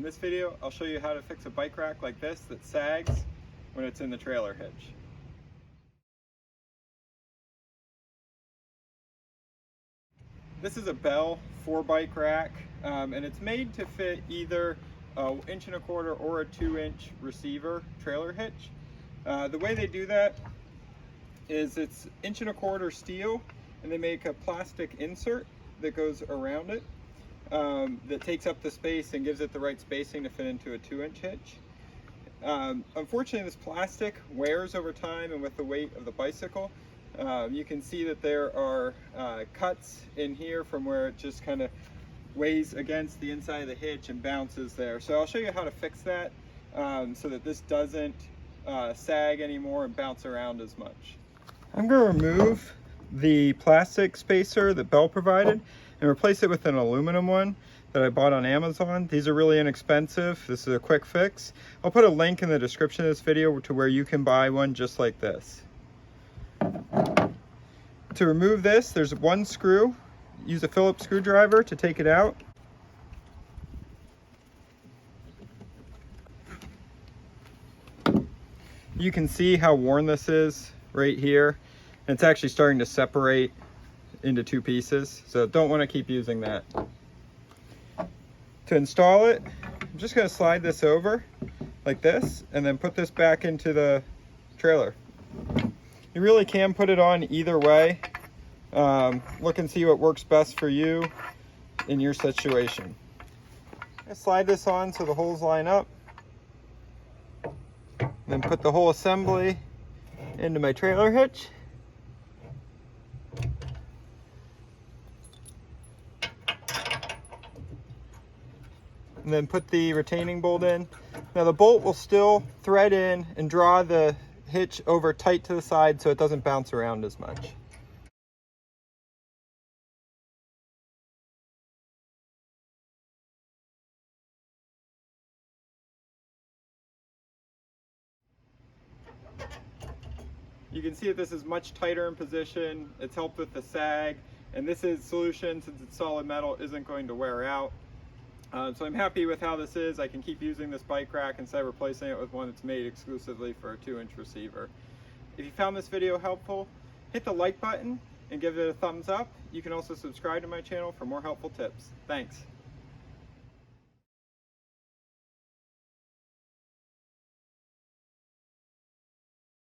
In this video, I'll show you how to fix a bike rack like this that sags when it's in the trailer hitch. This is a Bell 4-bike rack, and it's made to fit either an 1 1/4 or a 2-inch receiver trailer hitch. The way they do that is it's 1 1/4 steel, and they make a plastic insert that goes around it that takes up the space and gives it the right spacing to fit into a 2-inch hitch. Unfortunately, this plastic wears over time, and with the weight of the bicycle, you can see that there are cuts in here from where it just kind of weighs against the inside of the hitch and bounces there. So I'll show you how to fix that so that this doesn't sag anymore and bounce around as much. I'm going to remove the plastic spacer that Bell provided and replace it with an aluminum one that I bought on Amazon. These are really inexpensive. This is a quick fix. I'll put a link in the description of this video to where you can buy one just like this. To remove this, there's one screw. Use a Phillips screwdriver to take it out. You can see how worn this is right here. And it's actually starting to separate into 2 pieces, so don't want to keep using that. To install it, I'm just going to slide this over like this and then put this back into the trailer. You really can put it on either way. Look and see what works best for you in your situation. I slide this on so the holes line up, then put the whole assembly into my trailer hitch. And then put the retaining bolt in. Now the bolt will still thread in and draw the hitch over tight to the side so it doesn't bounce around as much. You can see that this is much tighter in position. It's helped with the sag, and this is solution, since it's solid metal, isn't going to wear out. So I'm happy with how this is. I can keep using this bike rack instead of replacing it with one that's made exclusively for a 2-inch receiver. If you found this video helpful, hit the like button and give it a thumbs up. You can also subscribe to my channel for more helpful tips. Thanks.